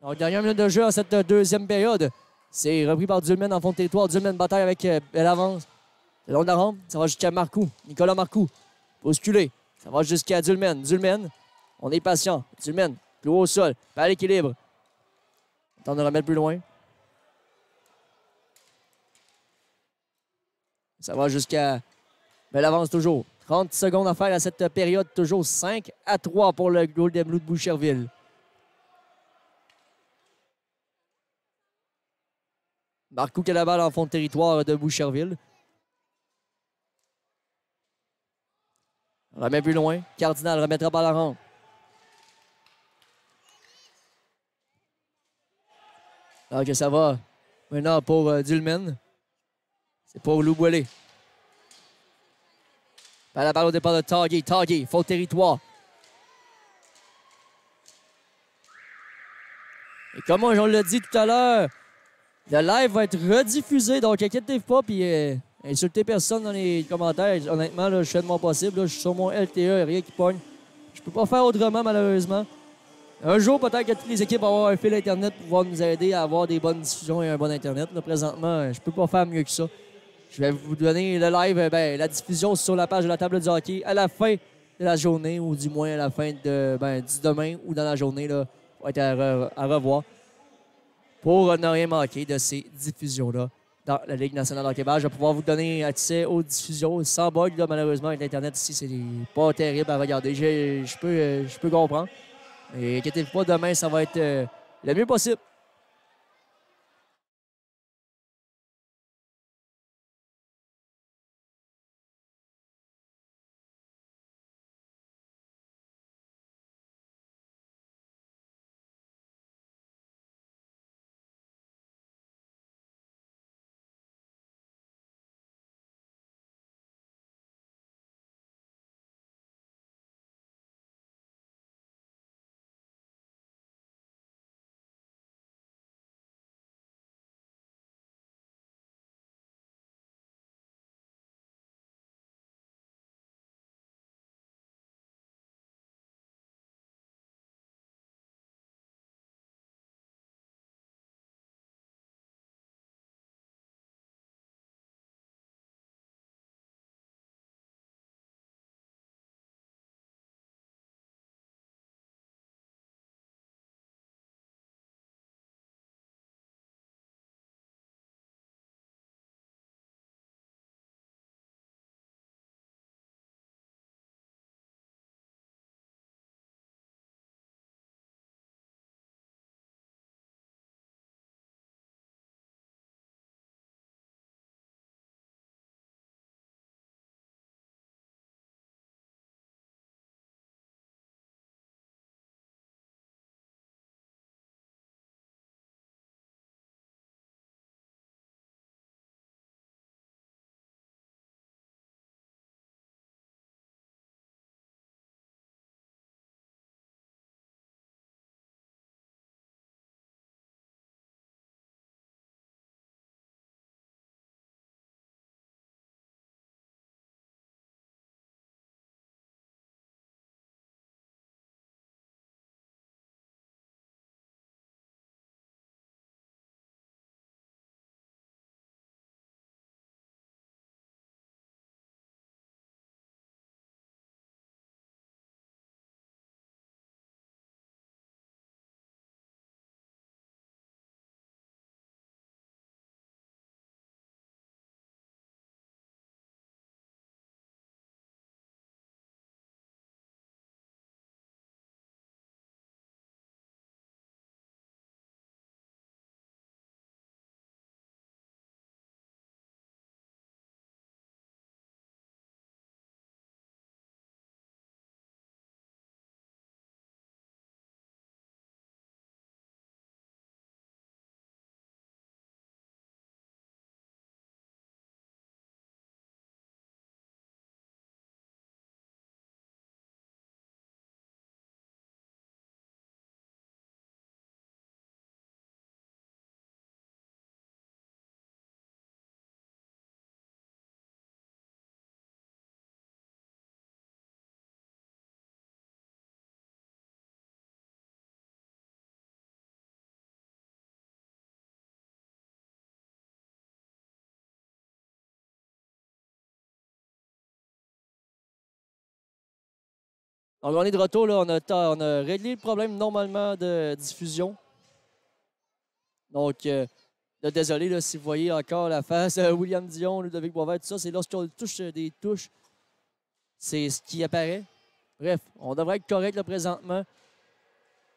Donc, dernière minute de jeu à cette deuxième période. C'est repris par Dulmen en fond de territoire. Dulmen bataille avec belle avance. Le long de la rampe, ça va jusqu'à Marcoux. Nicolas Marcoux. Bousculé. Ça va jusqu'à Dulmen. Dulmen, on est patient. Dulmen, plus haut au sol. Pas à l'équilibre. On tente de remettre plus loin. Ça va jusqu'à... Belle avance toujours. 30 secondes à faire à cette période. Toujours 5-3 pour le Golden Blue de Boucherville. Marcoux qui a la balle en fond de territoire de Boucherville. Remet plus loin. Cardinal remettra par la rampe. Alors que ça va maintenant pour Dulmen. C'est pour Lou Boilé. La balle au départ de Taggy. Taggy, faux territoire. Et comme on l'a dit tout à l'heure, le live va être rediffusé, donc inquiétez-vous pas, puis insultez personne dans les commentaires. Honnêtement, là, je fais de mon possible. Là, je suis sur mon LTE, rien qui pogne. Je peux pas faire autrement, malheureusement. Un jour, peut-être que toutes les équipes vont avoir un fil Internet pour pouvoir nous aider à avoir des bonnes diffusions et un bon Internet. Là, présentement, je peux pas faire mieux que ça. Je vais vous donner le live, la diffusion sur la page de la table du hockey à la fin de la journée, ou du moins à la fin de du demain ou dans la journée. Là, va être à revoir pour ne rien manquer de ces diffusions-là dans la Ligue nationale de hockey. Je vais pouvoir vous donner accès aux diffusions sans bug. Là, malheureusement, avec l'Internet ici, c'est pas terrible à regarder. Je peux comprendre. Et inquiétez-vous pas, demain, ça va être le mieux possible. Donc, on est de retour. Là, on a réglé le problème normalement de diffusion. Donc, désolé là, si vous voyez encore la face de William Dion, Ludovic Boisvert, tout ça, c'est lorsqu'on touche des touches, c'est ce qui apparaît. Bref, on devrait être correct là, présentement.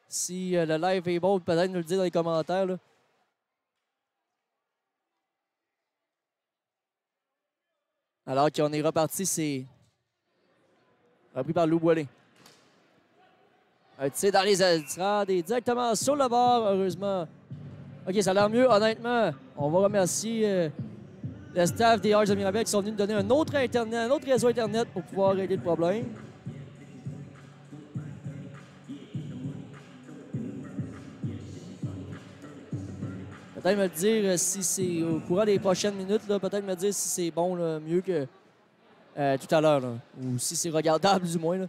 Si le live est bon, peut-être nous le dire dans les commentaires. Là. Alors qu'on est reparti, c'est repris par Lou Boilé. Un tir dans les estrades et directement sur le bord, heureusement. OK, ça a l'air mieux. Honnêtement, on va remercier le staff des Hearts de Mirabel qui sont venus nous donner un autre réseau Internet pour pouvoir régler le problème. Peut-être me dire si c'est au courant des prochaines minutes, peut-être me dire si c'est bon, là, mieux que tout à l'heure, ou si c'est regardable du moins. Là.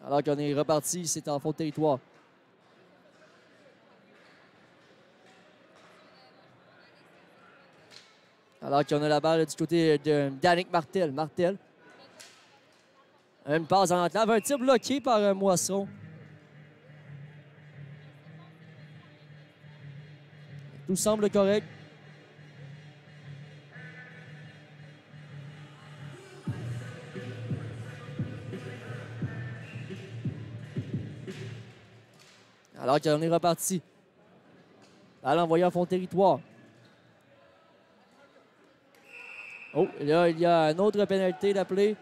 Alors qu'on est reparti, c'est en faux territoire. Alors qu'on a la balle du côté de Danick Martel. Martel. Une passe en enclave. Un tir bloqué par Moisseron. Tout semble correct. Alors qu'on est reparti. Balle envoyée en fond de territoire. Oh, là, il y a une autre pénalité d'appeler.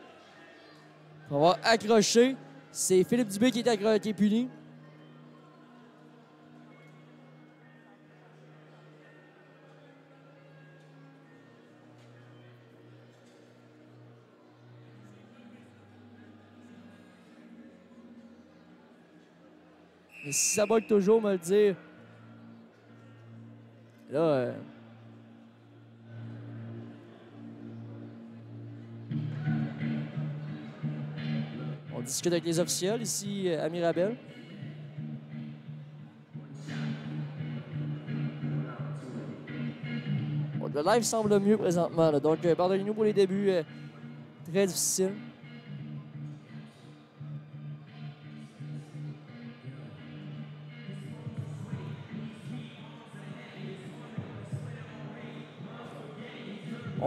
On va accrocher. C'est Philippe Dubé qui est puni. Et si ça bug toujours, me le dire. Là, on discute avec les officiels ici à Mirabel. Bon, le live semble mieux présentement. Là, donc, pardonnez-nous pour les débuts très difficiles.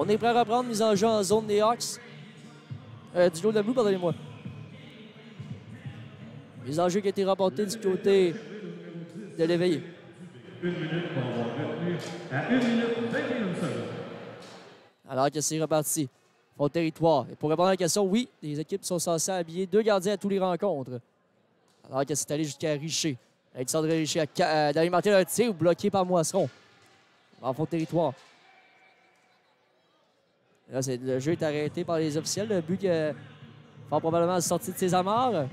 On est prêt à reprendre, mise en jeu en zone des Hawks. Du Golden Blue, pardonnez-moi. Mise en jeu qui a été remportée du côté de l'éveillé. 1 minute pour avoir retenu à 1 minute 21 secondes. Alors que c'est reparti. Fond territoire. Et pour répondre à la question, oui, les équipes sont censées habiller 2 gardiens à tous les rencontres. Alors que c'est allé jusqu'à Richer. Alexandre Richer à Danick Martel, un tir bloqué par Moisseron. En fond territoire. Là, le jeu est arrêté par les officiels. Le but qui est fort probablement sorti de ses amarres.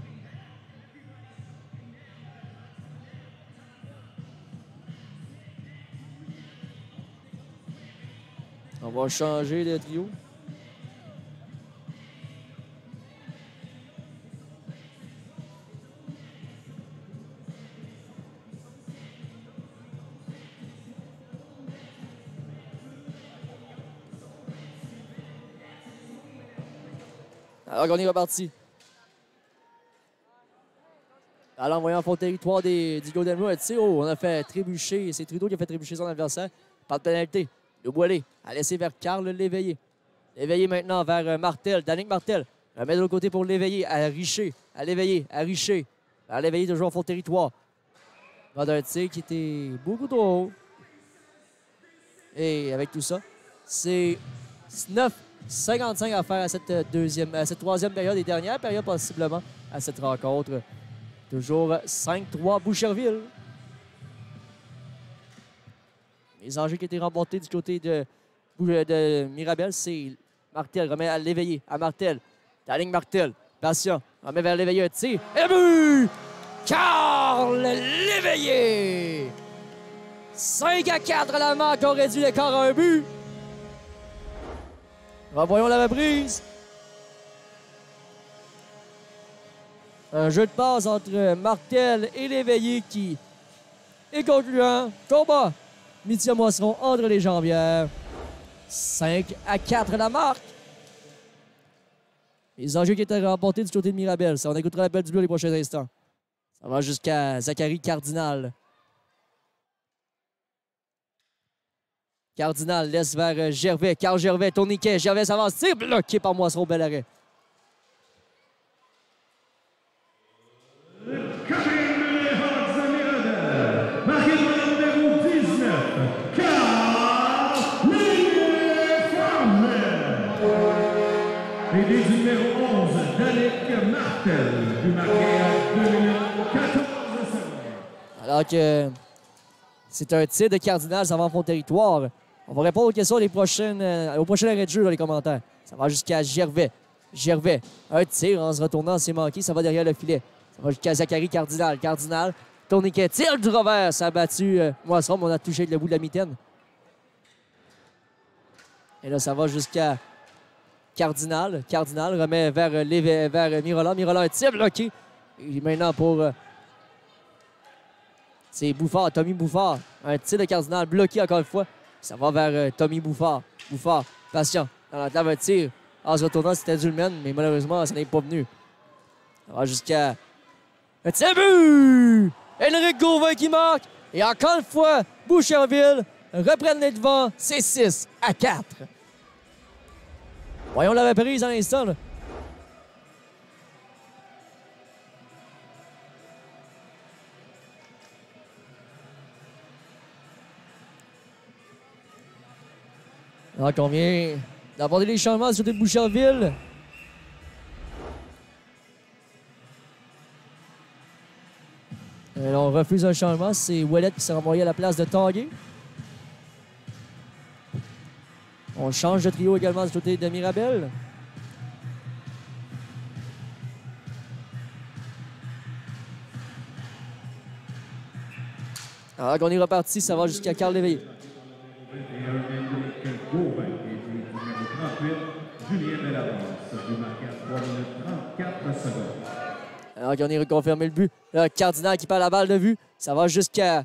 On va changer de trio. Alors qu'on est reparti. Alors, en voyant fond territoire du Golden Blue, on a fait trébucher. C'est Trudeau qui a fait trébucher son adversaire. Pas de pénalité. Le Boilé a laissé vers Carl Léveillé. Léveillé maintenant vers Martel. Danick Martel. Remet de l'autre côté pour Léveillé. À Richer. À Léveillé. À Richer. À Léveillé toujours en fond territoire. Va d'un tir qui était beaucoup trop haut. Et avec tout ça, c'est 9:55 à faire à cette troisième période et dernière période possiblement à cette rencontre. Toujours 5-3 Boucherville. Les enjeux qui ont été remportés du côté de Mirabel, c'est Martel remet à l'éveillé, à Martel. La ligne Martel, patient, remet vers l'éveillé un tir. Et but! Carl Léveillé! 5-4 à la marque, on réduit l'écart à un but. Revoyons la reprise. Un jeu de passe entre Martel et l'éveillé qui est concluant. Combat Mithya-Moisseron entre les jambières. 5-4 la marque. Les enjeux qui étaient remportés du côté de Mirabel. Ça, on écoutera l'appel du bleu les prochains instants. Ça va jusqu'à Zachary Cardinal. Cardinal laisse vers Gervais. Carl Gervais, tourniquet. Gervais s'avance. Tir bloqué par Moisseron. Bel arrêt. Quatrième mêlée Hawks de Mirabel. Marqué par le numéro 19, Carl Léveillé. Aidé du numéro 11, Danick Martel. But marqué à 2 minutes 14 secondes. Alors que c'est un tir de Cardinal, ça va en fond de territoire. On va répondre aux questions au prochain arrêt de jeu dans les commentaires. Ça va jusqu'à Gervais. Gervais, un tir en se retournant, c'est manqué, ça va derrière le filet. Ça va jusqu'à Zachary Cardinal. Cardinal, tourniquet, tire du revers, ça a battu Moisson, mais on a touché avec le bout de la mitaine. Et là, ça va jusqu'à Cardinal. Cardinal remet vers Mirola. Mirola, un tir bloqué. Et maintenant pour... c'est Bouffard, Tommy Bouffard. Un tir de Cardinal bloqué encore une fois. Ça va vers Tommy Bouffard. Bouffard, patient. Dans la clave, un tir. En se retournant, c'était Dulmen, mais malheureusement, ça n'est pas venu. Ça va jusqu'à... un tir but! Henrik Gauvin qui marque. Et encore une fois, Boucherville reprennent les devants. C'est 6-4. Voyons la reprise à l'instant. Là. Alors qu'on vient d'aborder les changements du côté de Boucherville. On refuse un changement. C'est Ouellet qui s'est renvoyé à la place de Tanguay. On change de trio également du côté de Mirabel. Alors qu'on est reparti, ça va jusqu'à Carl Léveillé. Alors qu'on est reconfirmé le but. Le Cardinal qui perd la balle de vue. Ça va jusqu'à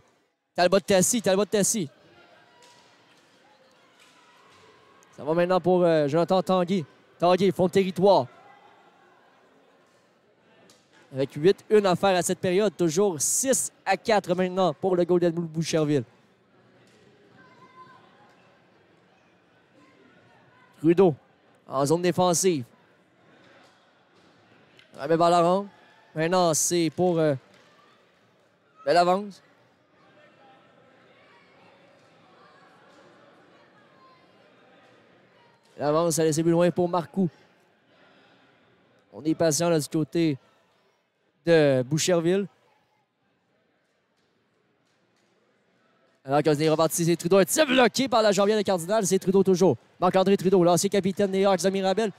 Talbot-Tassi. Talbot-Tassi. Ça va maintenant pour Jonathan Tanguay. Tanguay, fond de territoire. Avec 8-1 à faire à cette période. Toujours 6-4 maintenant pour le Golden Bull Boucherville. Trudeau en zone défensive. Remet vers la ronde. Maintenant, c'est pour Bellavance. L'avance a laissé plus loin pour Marcoux. On est patient là, du côté de Boucherville. Alors qu'on est reparti, c'est Trudeau. Un tir bloqué par la jambière de Cardinal. C'est Trudeau toujours. Marc-André Trudeau, l'ancien capitaine des Hawks de Mirabel.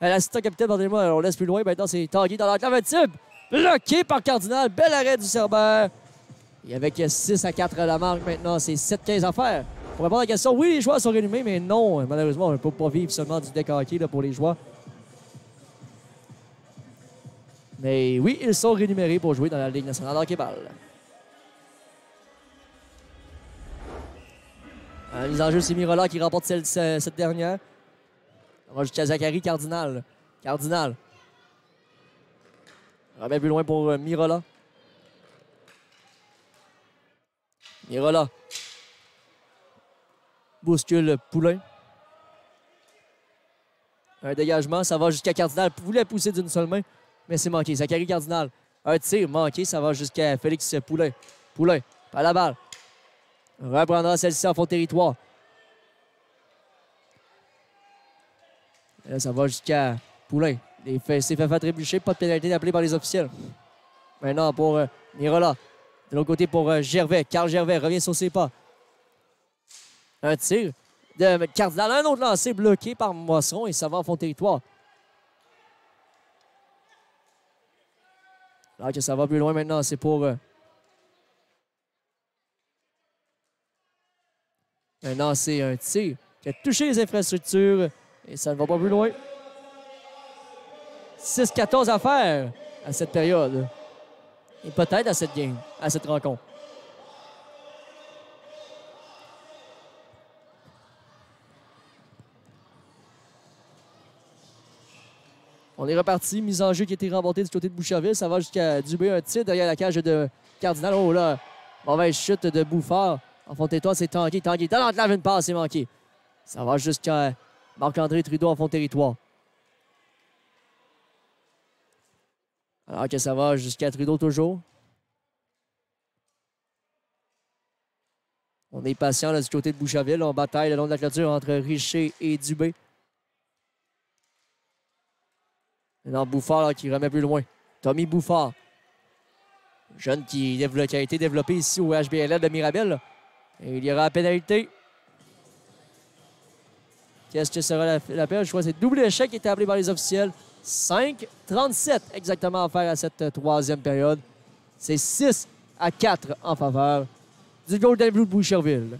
L'assistant capitaine, pardonnez-moi, on laisse plus loin. Maintenant, c'est Tanguay dans l'enclave. Un tir bloqué par Cardinal. Bel arrêt du Cerbère. Et avec 6-4 à la marque maintenant, c'est 7-15 à faire. Pour répondre à la question, oui, les joueurs sont rallumés, mais non, malheureusement, on ne peut pas vivre seulement du deck hockey là, pour les joueurs. Mais oui, ils sont rémunérés pour jouer dans la Ligue nationale de hockey-ball. La mise en jeu, c'est Mirola qui remporte cette dernière. On va jusqu'à Zachary Cardinal. Cardinal. On remet plus loin pour Mirola. Mirola. Bouscule Poulain. Un dégagement, ça va jusqu'à Cardinal. Voulait pousser d'une seule main, mais c'est manqué. Zachary Cardinal. Un tir manqué, ça va jusqu'à Félix Poulain. Poulain, par la balle. Reprendra celle-ci en fond de territoire. Et là, ça va jusqu'à Poulain. Il s'est fait trébucher, pas de pénalité appelée par les officiels. Maintenant pour Mirola. De l'autre côté pour Gervais. Carl Gervais revient sur ses pas. Un tir de Cardinal. Un autre lancé bloqué par Moisson et ça va en fond de territoire. Alors que ça va plus loin maintenant, c'est pour... Maintenant, c'est un tir qui a touché les infrastructures et ça ne va pas plus loin. 6-14 à faire à cette période. Et peut-être à cette game, à cette rencontre. On est reparti. Mise en jeu qui a été remportée du côté de Boucherville. Ça va jusqu'à Dubé. Un tir derrière la cage de Cardinal. Oh là, mauvaise chute de Bouffard. En fond de territoire, c'est Tanguay. Tanguay dans l'enclave, une passe, c'est manqué. Ça va jusqu'à Marc-André Trudeau en fond de territoire. Alors que ça va jusqu'à Trudeau toujours. On est patient là, du côté de Boucherville. On bataille le long de la clôture entre Richer et Dubé. Maintenant, Bouffard là, qui remet plus loin. Tommy Bouffard. Jeune qui a été développé ici au HBLL de Mirabel. Et il y aura la pénalité. Qu'est-ce que sera la période? Je crois que c'est double échec qui est établi par les officiels. 5-37 exactement à faire à cette troisième période. C'est 6-4 en faveur du Golden Blue de Boucherville.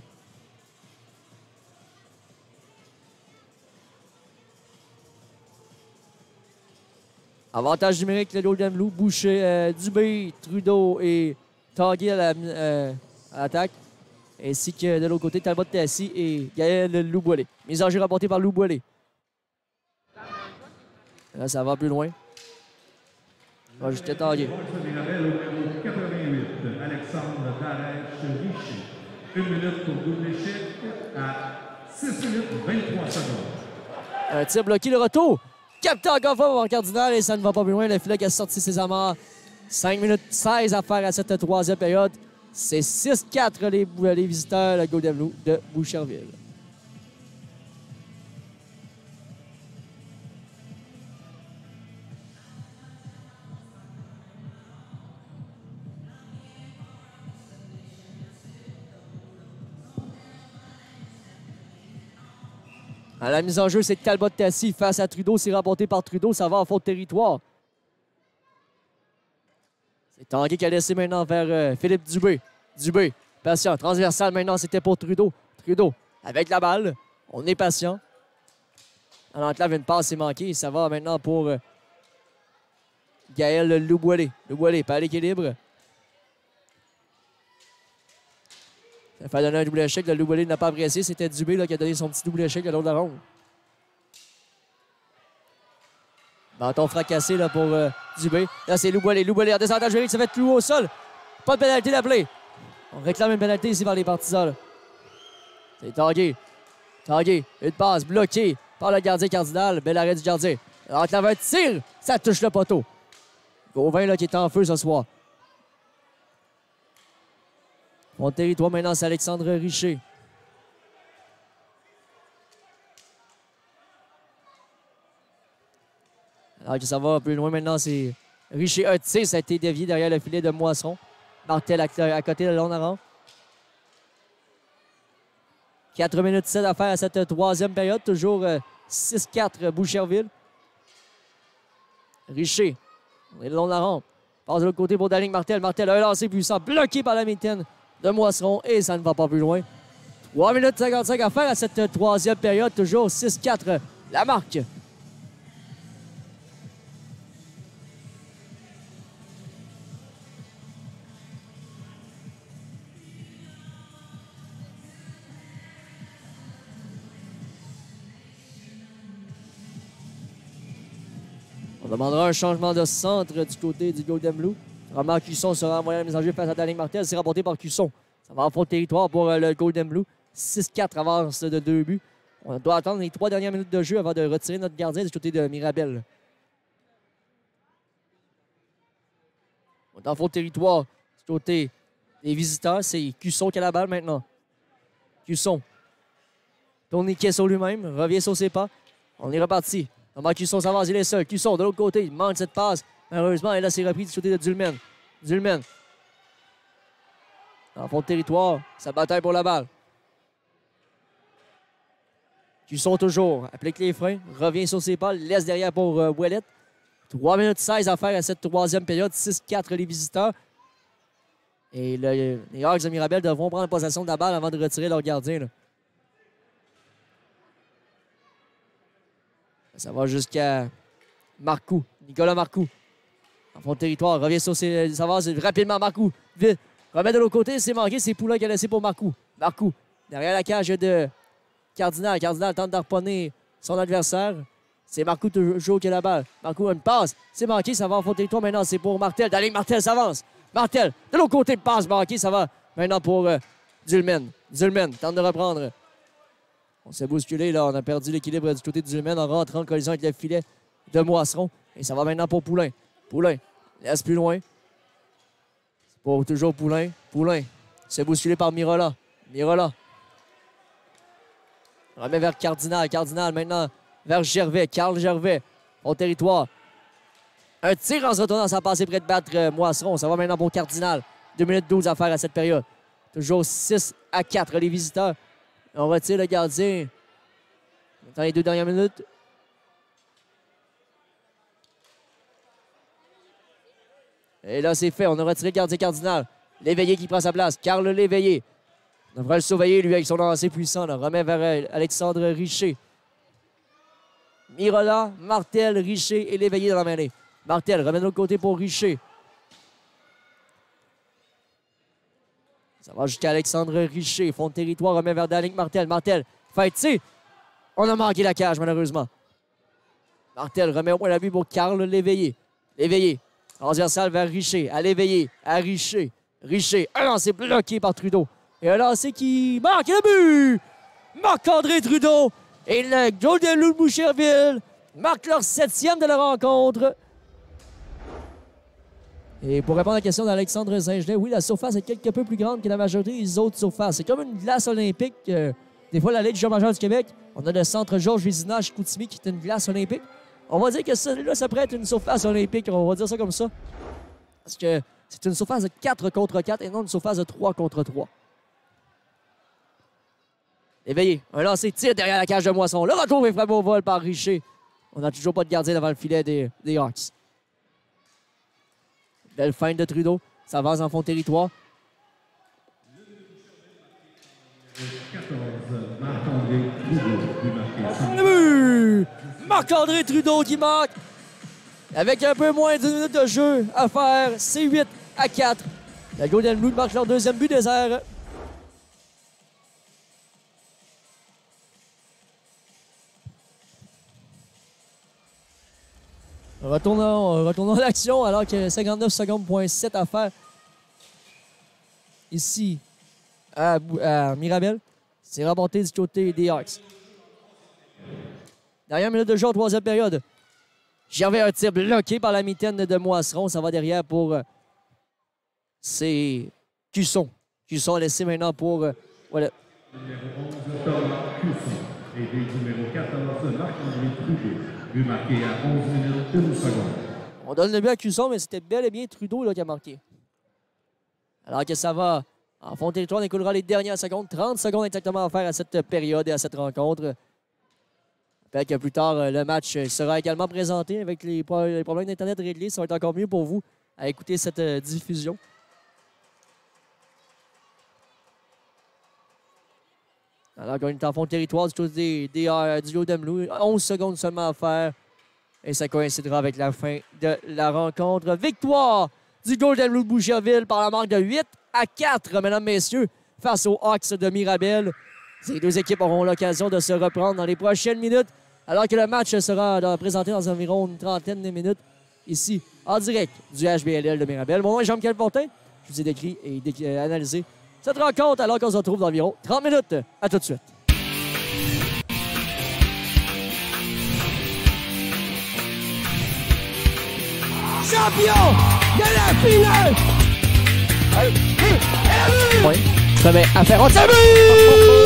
Avantage numérique, le Golden Blue. Boucher, Dubé, Trudeau et Tanguy à l'attaque. Ainsi que de l'autre côté, Talbot Tassi et Gaël Louboilé. Mise en jeu rapportée par Louboilé. Là, ça va plus loin. On va jusqu'à Tanguy. Alexandre Darèche-Richer. 1 minute pour double échec à 6 minutes 23 secondes. Un tir bloqué, le retour. Capté encore fois par Cardinal et ça ne va pas plus loin. Le filet qui a sorti ses amarres. 5 minutes 16 à faire à cette troisième période. C'est 6-4 les visiteurs, le Golden Blue de Boucherville. À la mise en jeu, c'est Talbot Tassi face à Trudeau. C'est remporté par Trudeau. Ça va en fond de territoire. C'est Tanguy qui a laissé maintenant vers Philippe Dubé. Dubé, patient. Transversal maintenant, c'était pour Trudeau. Trudeau, avec la balle. On est patient. En enclave, une passe est manquée. Ça va maintenant pour Gaël Louboilé. Louboilé, pas à l'équilibre. Ça fait donner un double échec. Le Louboilé n'a pas apprécié. C'était Dubé là, qui a donné son petit double échec à l'autre de la ronde. Bâton fracassé là, pour Dubé. Là, c'est Louboilé. Louboilé en descendant juridique, ça va être plus haut au sol. Pas de pénalité d'appeler. On réclame une pénalité ici par les partisans. Là. C'est Tanguy. Tanguy, une passe bloquée par le gardien Cardinal. Bel arrêt du gardien. Enclave un tir. Ça touche le poteau. Gauvin là, qui est en feu ce soir. Mon territoire maintenant, c'est Alexandre Richer. Alors que ça va un peu loin maintenant, c'est Richer. Un tir, ça a été dévié derrière le filet de Moisson. Martel à côté de Lonarant. 4 minutes 7 à faire à cette troisième période. Toujours 6-4 Boucherville. Richer. On est de Lonarant. Passe de l'autre côté pour Daling Martel. Martel a un lancé puissant, bloqué par la mitaine de Moisseron et ça ne va pas plus loin. 3 minutes 55 à faire à cette troisième période. Toujours 6-4 la marque. On demandera un changement de centre du côté du Golden Blue. Romain Cusson sera envoyé à la mise en jeu face à Daling Martel. C'est rapporté par Cusson. Ça va en fond de territoire pour le Golden Blue. 6-4 avance de 2 buts. On doit attendre les 3 dernières minutes de jeu avant de retirer notre gardien du côté de Mirabel. On est en fond de territoire du côté des visiteurs. C'est Cusson qui a la balle maintenant. Cusson. Tourniquet sur lui-même. Revient sur ses pas. On est reparti. Romain Cusson s'avance, il est seul. Cusson de l'autre côté. Il manque cette passe. Malheureusement, et là, c'est repris du côté de Dulmen. Dulmen. En fond de territoire, sa bataille pour la balle. Cusson toujours, applique les freins, revient sur ses pas, laisse derrière pour Ouellette. 3 minutes 16 à faire à cette troisième période, 6-4 les visiteurs. Et les Hawks de Mirabel devront prendre possession de la balle avant de retirer leur gardien. Là. Ça va jusqu'à Marcoux, Nicolas Marcoux. En fond de territoire, revient sur ses avances rapidement. Marcoux, vite. Remet de l'autre côté, c'est manqué. C'est Poulain qui a laissé pour Marcoux. Marcoux, derrière la cage de Cardinal. Cardinal tente d'harponner son adversaire. C'est Marcoux toujours qui a la balle. Marcoux a une passe. C'est manqué, ça va en fond de territoire. Maintenant, c'est pour Martel. Daling Martel s'avance. Martel, de l'autre côté, passe manqué. Ça va maintenant pour Dulmen. Dulmen tente de reprendre. On s'est bousculé, là. On a perdu l'équilibre du côté de Dulmen en rentrant en collision avec le filet de Moisseron. Et ça va maintenant pour Poulain. Poulain laisse plus loin. C'est pour toujours Poulain. Poulain c'est bousculé par Mirola. Mirola remet vers Cardinal. Cardinal maintenant vers Gervais. Carl Gervais. Au territoire. Un tir en se retournant sans passer près de battre Moisseron. Ça va maintenant pour Cardinal. 2 minutes 12 à faire à cette période. Toujours 6-4 les visiteurs. On retire le gardien dans les 2 dernières minutes. Et là, c'est fait. On a retiré le gardien Cardinal. Léveillé qui prend sa place. Carl Léveillé. On devrait le surveiller, lui, avec son lancer puissant. Là. Remet vers Alexandre Richer. Mirola, Martel, Richer et Léveillé dans la mêlée. Martel remet de l'autre côté pour Richer. Ça va jusqu'à Alexandre Richer. Fond de territoire, remet vers Danick Martel. Martel, fait tirer. On a manqué la cage, malheureusement. Martel remet au moins la vue pour Carl Léveillé. Léveillé, transversal vers Richer. À Léveillé, à Richer. Richer, un lancer bloqué par Trudeau. Et un lancer qui marque le but! Marc-André Trudeau et le Golden Blue de Boucherville marquent leur 7e de la rencontre. Et pour répondre à la question d'Alexandre Saint-Gelais, oui, la surface est quelque peu plus grande que la majorité des autres surfaces. C'est comme une glace olympique. Des fois, la Ligue junior majeure du Québec, on a le centre Georges Vézina à Chicoutimi qui est une glace olympique. On va dire que celui-là, ça pourrait être une surface olympique. On va dire ça comme ça. Parce que c'est une surface de 4 contre 4 et non une surface de 3 contre 3. Éveillé, un lancer tir derrière la cage de Moisson. Le retour est frappé au vol par Richer. On n'a toujours pas de gardien devant le filet des Hawks. Belle feinte de Trudeau. Ça avance en fond de territoire. 14, Marc-André Trudeau. Marc-André Trudeau qui marque. Avec un peu moins d'1 minute de jeu à faire, c'est 8-4. La Golden Blue marque leur 2e but des airs. Retournons à l'action alors qu'il y a 59 secondes,7 à faire ici à Mirabel. C'est remonté du côté des Hawks. Dernière minute de jeu en 3e période. J'avais un tir bloqué par la mitaine de Moisseron. Ça va derrière pour c'est Cusson. Cusson laissé maintenant pour voilà. Numéro 11, Thomas Cusson. Et numéro 14, Marc-André Trudeau. But marqué à 11 minutes 1 seconde. On donne le but à Cusson, mais c'était bel et bien Trudeau là, qui a marqué. Alors que ça va en fond de territoire, on écoulera les dernières secondes. 30 secondes exactement à faire à cette période et à cette rencontre. Peut-être que plus tard, le match sera également présenté avec les problèmes d'Internet réglés. Ça va être encore mieux pour vous à écouter cette diffusion. Alors qu'on est en fond de territoire du côté du Golden Blue. 11 secondes seulement à faire. Et ça coïncidera avec la fin de la rencontre. Victoire du Golden Blue de Boucherville par la marque de 8-4, mesdames, messieurs, face aux Hawks de Mirabel. Ces deux équipes auront l'occasion de se reprendre dans les prochaines minutes, alors que le match sera présenté dans environ une trentaine de minutes, ici, en direct du HBLL de Mirabel. Mon nom est Jean-Michel Fortin. Je vous ai décrit et analysé cette rencontre alors qu'on se retrouve dans environ 30 minutes. À tout de suite. Champion de la finale! Oui, je te mets à faire un but!